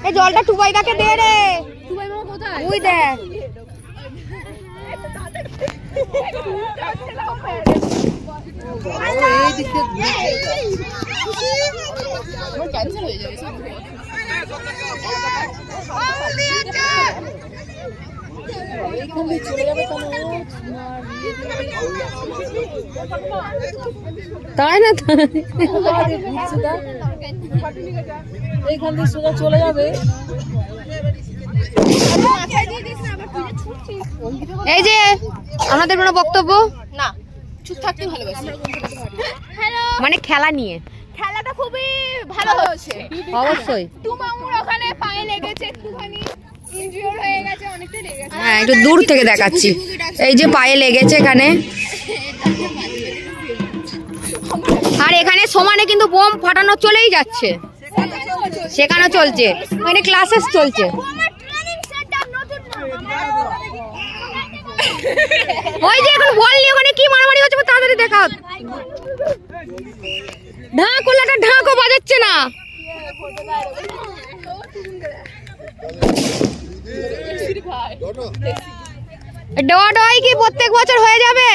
এই জলটা টুবাই দাকে দে রে। টুবাই মামা কোথায়? ওই দেখ। এই দিকে ক্যান্সেল হয়ে যাবে সব। এইখানে চলে যাবে তাই না? এইখান থেকে সোজা চলে যাবে। এই যে আমাদের কোনো বক্তব্য না, চুপ থাকতে ভালোবাসি। মানে খেলা নিয়ে খেলাটা খুবই ভালো হচ্ছে অবশ্যই। তুমামুর ওখানে পায়ে লেগেছে, একটুখানি ইনজিওর হয়ে গেছে, অনেকটা লেগেছে। হ্যাঁ একটু দূর থেকে দেখাচ্ছি, এই যে পায়ে লেগেছে এখানে। আর এখানে সমানে কিন্তু বোম ফাটানো চলেই যাচ্ছে, সেখানে চলছে, মানে ক্লাসেস চলছে। ওই যে এখন বললি ওখানে কি মারামারি হচ্ছে, তাড়াতাড়ি দেখাও। ঢাক ওলাটা ঢাকও বাজাচ্ছে না। ডোয়াই কি প্রত্যেক বছর হয়ে যাবে?